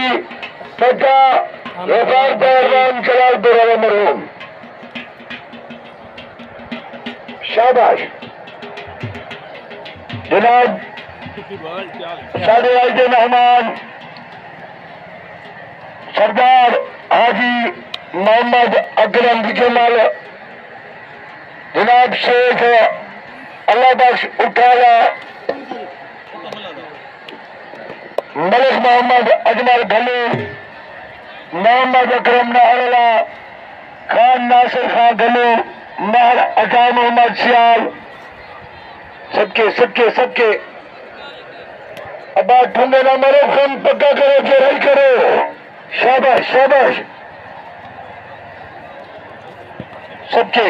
हाजी पक्का वफाक पहलवान जलालपुर मरहूम। शाबाश जनाब। साढ़े आज के मेहमान सरदार हाजी मोहम्मद अकरम जमाल जनाब शेख अल्लाह बख्श उठाला मलिक मोहम्मद अजमल घलू मोहम्मद अकरम नाहरला खान नासिर खान घलू महर अता मोहम्मद सियाल सबके सबके सबके अब ठंडे ना मरो खून पक्का करो चढ़ाई करो। शाबाश शाबाश सबके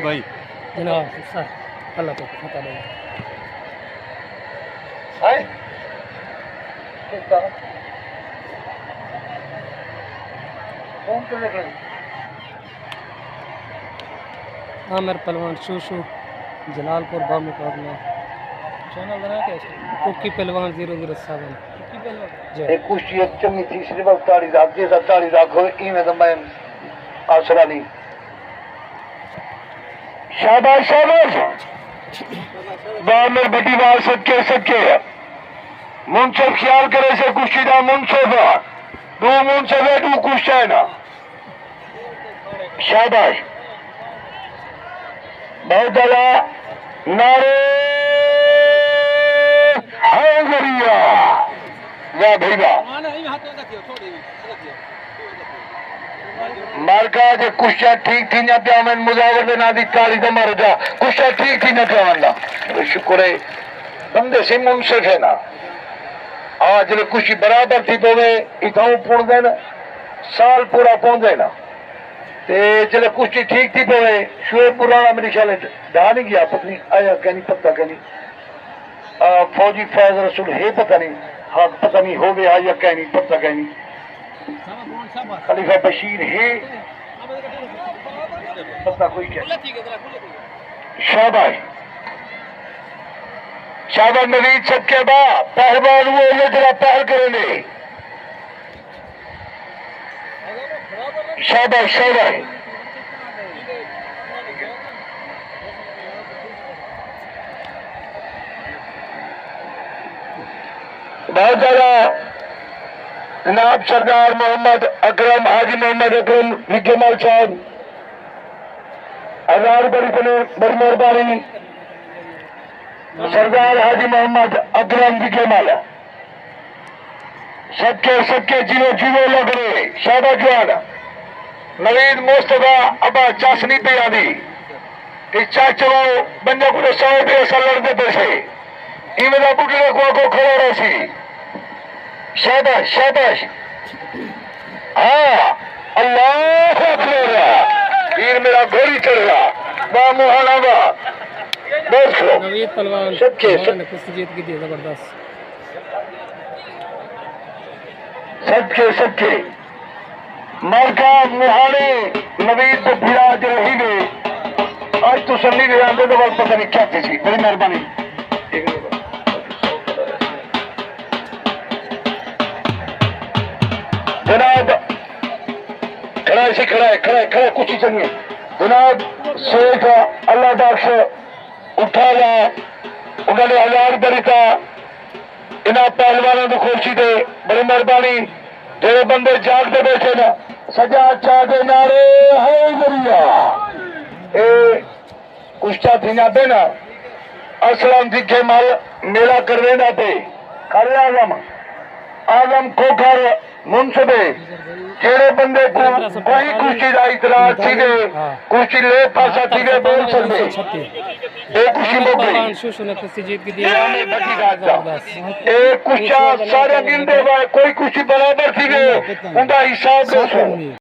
भाई जनाब सर अल्लाह को पता नहीं आमिर पहलवान शूशू जलालपुर बा मुकाबला चैनल बना के कुकी पहलवान 007 एक कुश्ती चंगी थी सिर्फ 48 लाख जे 47 लाख हो इवें तो मैं आसरा नहीं। शाबाश शाबाश बामर बटी बाल सबके सबके मुनसब ख्याल करे से कुश्ती दा मुनसब दो मुनसब है दो कुश्ती है ना। शाबाश बहुत ज्यादा नारे हैदरिया वाह भैया मारका जे कुश्ता ठीक थी ना पिया मैं मुजावर दे ना दी ताली दे मार जा कुश्ता ठीक थी ना पिया वंदा शुक्र है बंदे से मुनसिफ है ना आज ले कुश्ती बराबर थी पोवे इथाऊ पुण देन साल पूरा पहुंचे ना ते जले कुश्ती ठीक थी पोवे शुए पुराना मेरे ख्याल ढा नहीं गया पत्नी आया कहनी पता कहनी फौजी फैज रसूल है पता नहीं हाँ पता नहीं हो गया या कहनी पता कहनी खलीफा बशीर है पता कोई क्या। शाबाश शाबाश नवीद सबके बाद पहलवान वो जरा पहल करेंगे। शाबाश शाबाश बहुत ज्यादा जनाब सरदार मोहम्मद अकरम हाजी मोहम्मद अकरम निगमाल साहब हजार बड़ी मेहरबानी सरदार हाजी मोहम्मद अकरम निगमाल सबके सबके जीरो जीरो लग रहे। शाबाश जवान नवीद मुस्तफा अबा चाशनी पे आदि इच्छा चलो बंदे को 100 रुपये ऐसा लड़ते पैसे इवें का बुढ़े को खड़ा रही। शाबाश शाबाश हाँ अल्लाह अकबर वीर मेरा घोड़ी चढ़ रहा वाह मुहाना वाह नवीद पहलवान सबके कुश्ती जीत की थी जबरदस्त सबके सबके मारका मुहाने नवीद को फिरा जो रही गए आज तो सन्नी गए आंदे तो बात पता नहीं क्या थी बड़ी मेहरबानी। जनाब खड़ा से खड़ा है खड़ा कुछ ही चाहिए जनाब शेख अल्लाह बख्श उठा ला उन्होंने 1000 बरिता इन्होंने पहलवानों को खुशी दे बड़ी मेहरबानी जेड़े बंदे जागते बैठे ना सजा चाह दे नारे हैदरिया ए कुश्ता थी ना पे ना असलम दिखे मल मेला करवे ना पे कर आजम खोखर मुंसबे जेड़े बंदे को कोई कुश्ती का इतराज थी गए कुश्ती ले पासा थी गए बोल सकते एक कुश्ती मुक गई शूशू ने कुश्ती जीत की थी एक कुश्ता सारे गिनते कोई कुश्ती बराबर थी गए उनका हिसाब